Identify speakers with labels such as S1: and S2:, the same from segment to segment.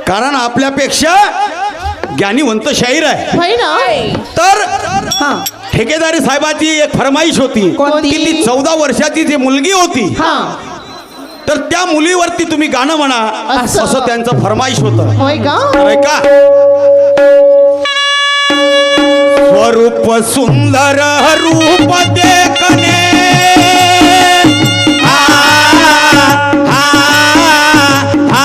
S1: कारण आपल्यापेक्षा ज्ञानीवंत शाहीर आहे
S2: होय ना
S1: तर
S2: हा
S1: ठेकेदारी साहेबाची एक फरमाईश होती
S2: कोणती?
S1: की ती 14 वर्षाची जी मुलगी होती
S2: हा
S1: तर त्या मुलीवरती तुम्ही गाणं म्हणा
S2: असं.
S1: असं त्यांचं फरमाईश होतं
S2: होय का
S1: ऐका स्वरूप सुंदर रूप देखणे आ, आ, आ, आ.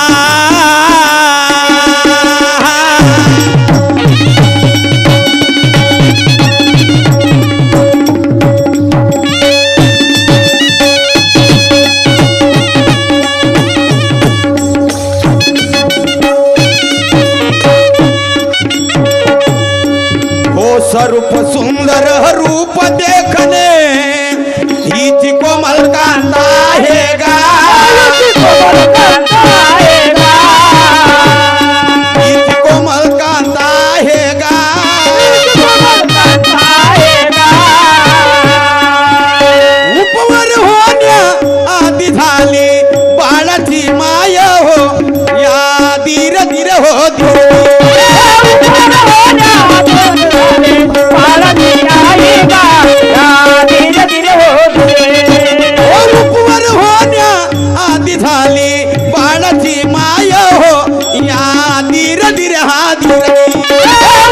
S1: स्वरूप सुंदर रूप देखणे हिची कोमल कांता आहे गा हिची कोमल कांता आहे गा उपवर होण्या आधी झाली बाळाची माय हो या धीर धीर हो रूपवर होण्या आधी झाली बाळाची माय हो या धीर धीर हा धीर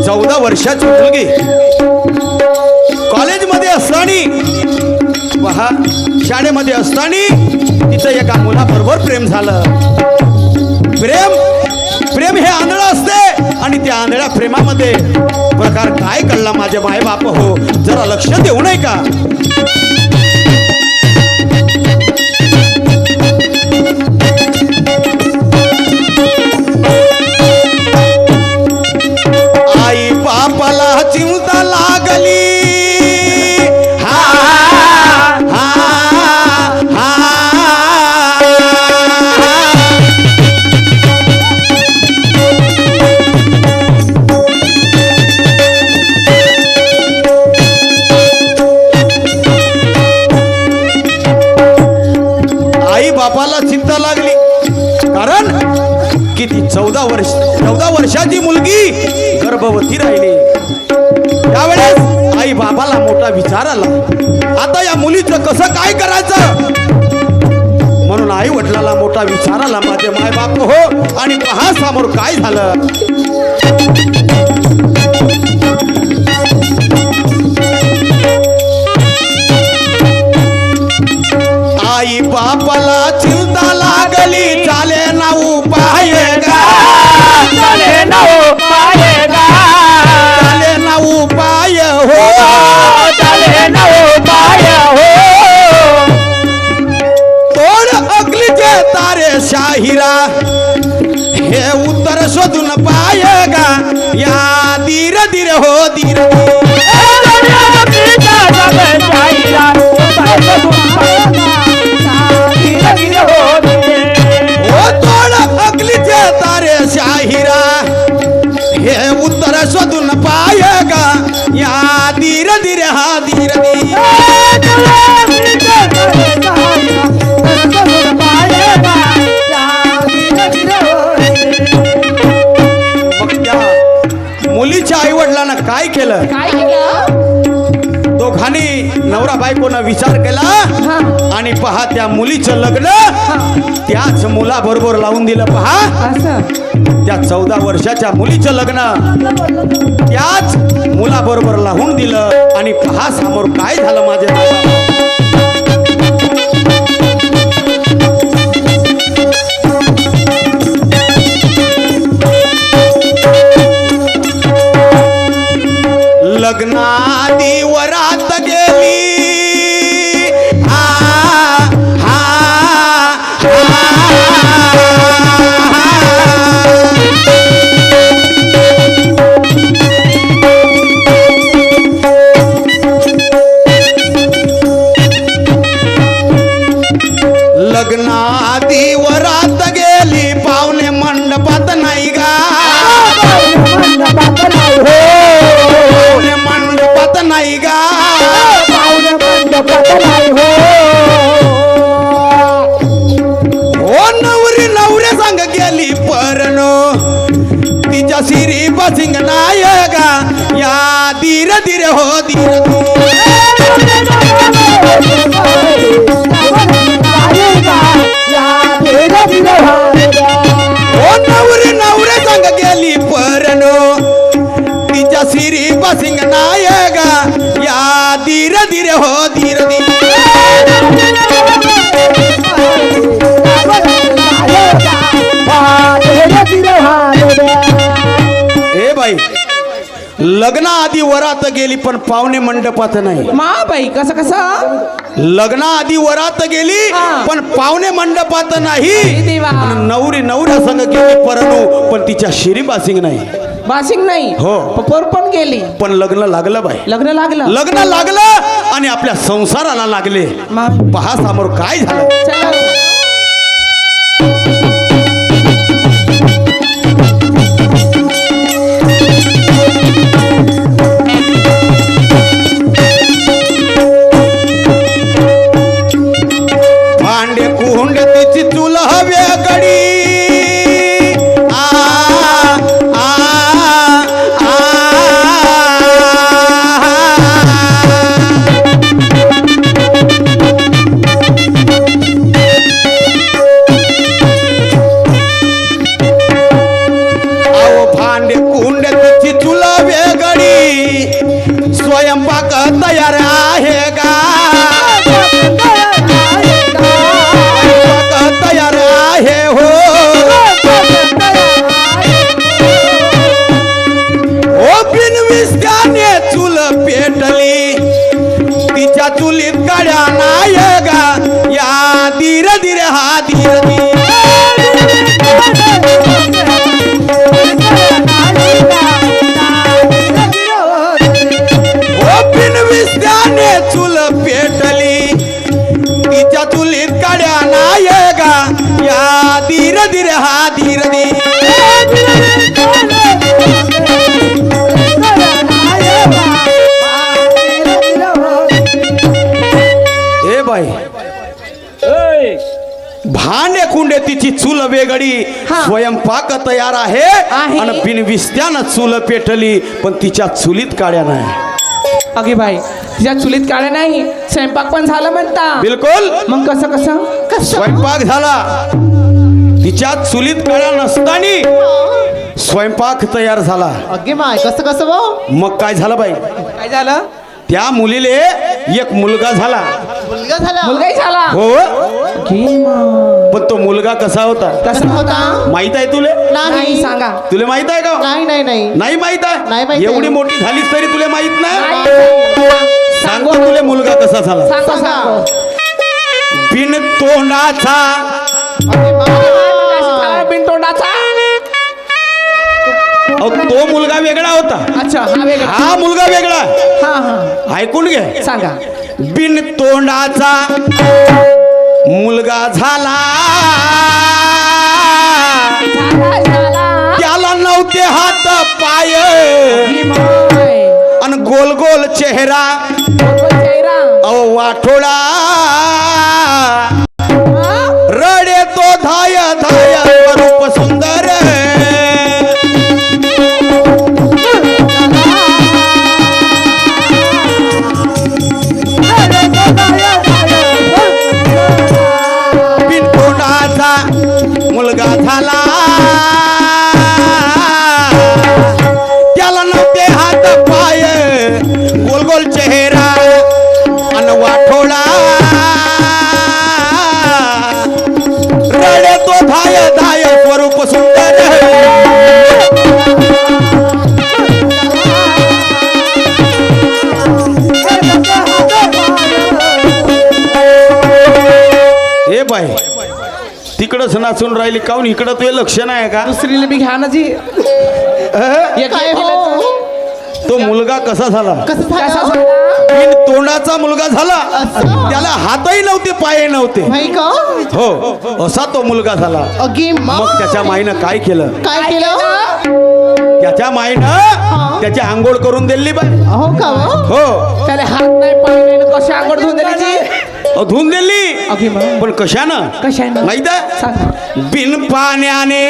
S1: चौदा वर्षाची मुलगी कॉलेजमध्ये असताना पहा शाळेमध्ये असताना तिचं एका मुलाबरोबर प्रेम झालं प्रेम प्रेम हे आंधळं असते आणि त्या आंधळ्या प्रेमामध्ये प्रकार काय कळला माझे मायबाप हो जरा लक्ष देऊ नये का आई बापाला चिंता लागली हा हा हा आई बापाला चिंता लागली कारण किती 14 वर्षाची मुलगी गर्भवती राहिली त्यावेळेस आई बाबाला मोठा विचार आला आता या मुलीचं कसं काय करायचं म्हणून आई वडिलाला मोठा विचार आला माझे माय बाप हो आणि पहा समोर काय झालं आई बापाला चिंता लागली चाले ना उपाय गा चाले ना उपाय हो तोड अकलीचे तारे शाहिरा हे उत्तर शोधून पाय गा या धीर धीर हो धीर तारे शाहिरा हे उत्तर शोधून पाय गा या धीर धीर हा धीर मुलीच्या आई वडिलांना काय केलं
S2: काय केलं
S1: दोघांनी नवरा बायकोनं विचार केला आणि पहा त्या मुलीचं लग्न त्याच मुलाबरोबर लावून दिलं पहा त्या 14 वर्षाच्या मुलीचं लग्न त्याच मुलाबरोबर लावून दिलं आणि पहा समोर काय झालं माझे लग्नादी वरात गेली हा हा लग्नादी वरात गेली पाहुणे मंडपात नाही गा नाही गा
S3: पाहुणे मंडपात नाही हो
S1: हो नवरी नवऱ्या सांग गेली परनो तिच्या शिरी बसिंग नाय गा या धीर धीर हो धीर हो नवरी नवऱ्या सांग गेली परनो तिच्या शिरी बसिंग नाय गा या धीर धीर हो धीर धीर ए बाई लग्नाआधी वरात गेली पण पाहुणे मंडपात नाही
S2: मा बाई कसं कसं
S1: लग्नाआधी वरात गेली
S2: हा.
S1: पण पाहुणे मंडपात नाही
S2: हे देवा.
S1: आणि नवरी नवऱ्या संग गेली परंतु पण तिच्या शिरी बासिंग नाही
S2: बासिंग नाही
S1: हो.
S2: पोर पण गेली
S1: पण लग्न लागलं बाई
S2: लग्न लागलं
S1: लग्न लागलं आणि आपल्या संसाराला लागले
S2: मा
S1: पहा समोर काय झालं
S2: चला
S1: भांडे कुंड तिची चूल हवे गडी आ आ आ आओ भांडे कुंड तिची चूल वेगळी स्वयंपाक तयार आहे गा तयार आहे हो ओ बिनविस्त्याने चूल पेटली तिच्या चुलीत गाड्या नाही गा या धीर धीर हा धीर धीर ओ बिनविस्त्याने चूल पेटली तिच्या चुलीत गाड्या नाही गा या धीर धीर हा धीर धीर ए बाई भांडे कुंडे तिची चूल वेगळी
S2: हा.
S1: स्वयंपाक तयार आहे
S2: आहे.
S1: आणि बिनविस्त्यानं चूल पेटली पण तिच्या चुलीत काड्या नाही
S2: अगे बाई तिच्या चुलीत काळे नाही स्वयंपाक पण झाला म्हणता
S1: बिलकुल
S2: मग कसं कसं
S1: स्वयंपाक झाला तिच्या चुलीत काड्या नसताना स्वयंपाक तयार झाला
S3: अगे माय कसं कसं भाऊ
S1: मग काय झालं बाई
S2: काय झालं
S1: त्या मुलीले एक मुलगा झाला
S3: मुलगा झाला
S2: मुलगाही झाला
S1: हो
S2: घे मा.
S1: पण तो मुलगा कसा होता
S2: कसं होता
S1: माहित आहे तुले
S2: नाही सांगा
S1: तुले माहित आहे का
S3: नाही नाही नाही
S1: नाही माहित
S3: नाही
S1: आहे
S3: माहित आहे.
S1: एवढी मोठी झालीस तरी तुले माहित नाही
S2: नाही.
S1: सांगतो तुले मुलगा कसा झाला
S2: सांगा सांगा
S1: बिन तोंडाचा
S2: बिनतोंडाचा
S1: अहो, तो मुलगा वेगळा होता
S2: अच्छा हा वेगळा
S1: हा मुलगा वेगळा
S2: हा हा
S1: ऐकून घे
S2: सांगा
S1: बिन तोंडाचा मुलगा झाला
S2: झाला झाला
S1: त्याला नव्हते हात पाय
S2: ही माय.
S1: आणि गोल गोल चेहरा
S2: बघ चेहरा.
S1: अहो वाठोडा
S2: हा?
S1: रडे तो धाय धाय स्वरूप सुंदर बिन तोंडाचा मुलगा झाला त्याला नव्हते हात पाय गोल गोल चेहरा अन वाठोडा रडे तो धाय धाय स्वरूप सुंदर हे बाय तिकडच नाचून राहिली काऊन इकडं तुझे लक्ष नाही का
S2: दुसरीला बी घ्या ना जी
S1: अह?
S2: एक
S3: काय
S2: एक
S3: हो?
S1: तो मुलगा कसा झाला?
S3: कसं
S2: कसा
S3: झालं
S2: झाला?
S1: बिन तोंडाचा मुलगा झाला.
S3: असं?
S1: त्याला हातही नव्हते, पाय नव्हते.
S3: नाही का
S1: हो, असा तो मुलगा झाला.
S3: अगे
S1: मग त्याच्या माईनं काय केलं?
S3: काय केलं
S1: त्याच्या माईनं त्याची आंघोळ करून दिली बाय.
S3: हो का
S1: हो,
S2: त्याला हात नाही पाय नाही न कशी आंघोळ धुवून दिली?
S1: धुवून दिली.
S2: अगे मग
S1: पण कशानं?
S2: कशानं?
S1: माहित आहे?
S2: सांग.
S1: बिन पाण्याने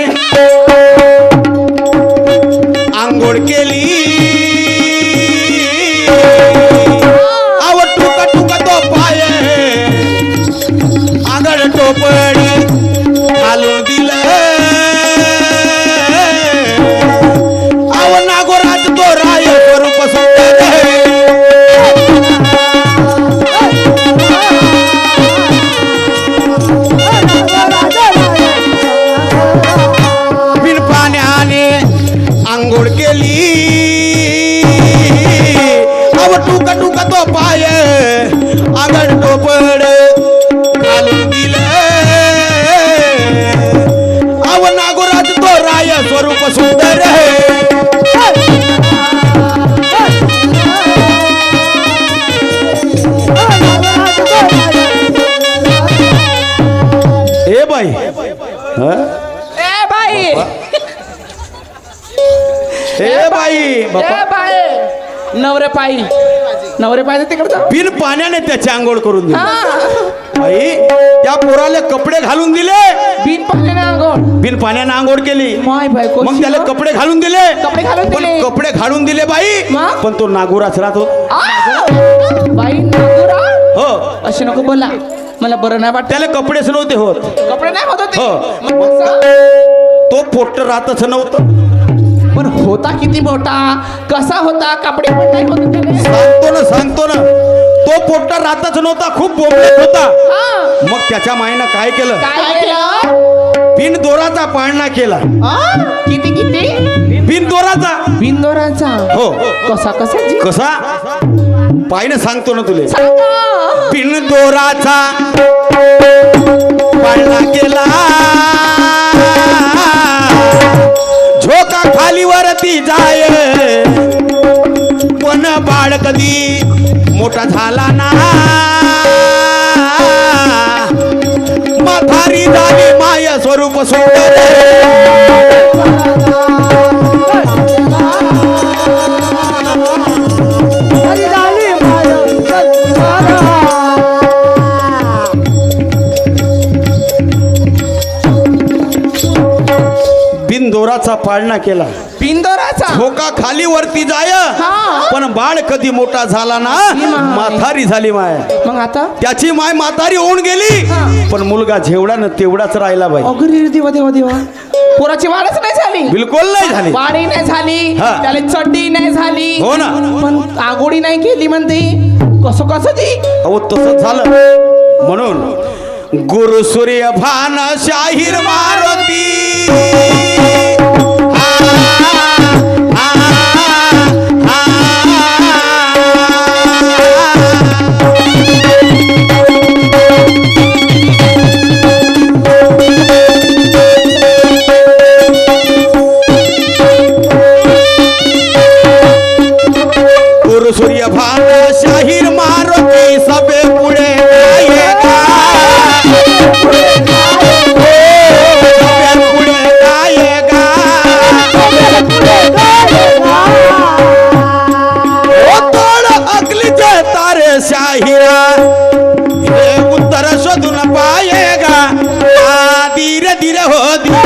S1: आंघोळ केली. आव टुका टुका तो पाय आगळ टोपड घालून दिलं. आव नागोराज तो राय स्वरूप सुंदर. बिन पाण्याने आंघोळ केली. अव टुका टुका तो पाय आगळ टोपड घालून दिलं. अव नागोराज तो राय स्वरूप सुंदर. ए बाई, हं?
S2: ए बाई
S1: ए बाई बापा,
S2: ए बाई नवरे पाहिजे तिकडे जा.
S1: बिन पाण्याने त्याची आंघोळ करून दिली.
S2: हा.
S1: बाई, त्या पोराला कपडे घालून दिले.
S2: बिन पाण्याने आंघोळ.
S1: बिन पाण्याने आंघोळ केली.
S2: माय बायको
S1: मग त्याला कपडे घालून दिले.
S2: कपडे घालून
S1: पण
S2: दिले.
S1: कपडे घालून दिले बाई.
S2: मग?
S1: पण तो नागोराच राहत होत.
S2: बाई नागोरा
S1: हो,
S2: असे नको बोला, मला बरं नाही वाटत.
S1: त्याला कपडेच नव्हते होत.
S2: कपडे नाही होत होते.
S1: हो.
S2: मग कसं?
S1: तो पोट्ट राहतच नव्हतं.
S2: पण होता किती मोठा, कसा होता? कपडे पण नाही होते त्याने.
S1: सांगतो ना, तो पोट्ट राहतच नव्हता, खूप बोंबलत होता.
S2: हा.
S1: मग त्याच्या माईनं काय केलं?
S2: काय केलं?
S1: बिन दोराचा पाळणा केला.
S2: किती किती?
S1: बिन दोराचा.
S2: बिंदोराचा.
S1: हो.
S2: कसा कसा जी?
S1: कसा? पायनं सांगतो ना तुले.
S2: सांगा.
S1: बिन दोराचा पाळणा केला. झोका खालीवरती जाय. पण बाळ कधी मोठा झाला ना. म्हातारी झाली माय स्वरूप सुंदर. बिनदोराचा पाळणा केला.
S2: बिंदोराचा.
S1: झोका खाली वरती जाय.
S2: हा.
S1: पण बाळ कधी मोठा झाला ना, म्हातारी झाली माय.
S2: मग आता?
S1: त्याची माय म्हातारी होऊन गेली.
S2: हा.
S1: पण मुलगा जेवढा न तेवढाच राहिला बाई.
S2: अगरी देवा देवा देवा. पोराची वाढच नाही झाली.
S1: बिलकुल नाही झाली.
S2: वाढी नाही झाली.
S1: हा.
S2: त्याला चड्डी नाही झाली.
S1: हो ना.
S2: पण आगोडी नाही केली म्हणते. कसं कसं ती?
S1: अहो तसंच झालं. म्हणून गुरु सूर्य भान शाहीर मारुती. गुरु सूर्य भान शाहीर मारुती सबे पुढे गायेगा. सबे पुढे गायेगा. ओ तोड अकलीचे तारे शाहिरा. हे उत्तर शोधून पायेगा. धीरे धीरे हो धीरे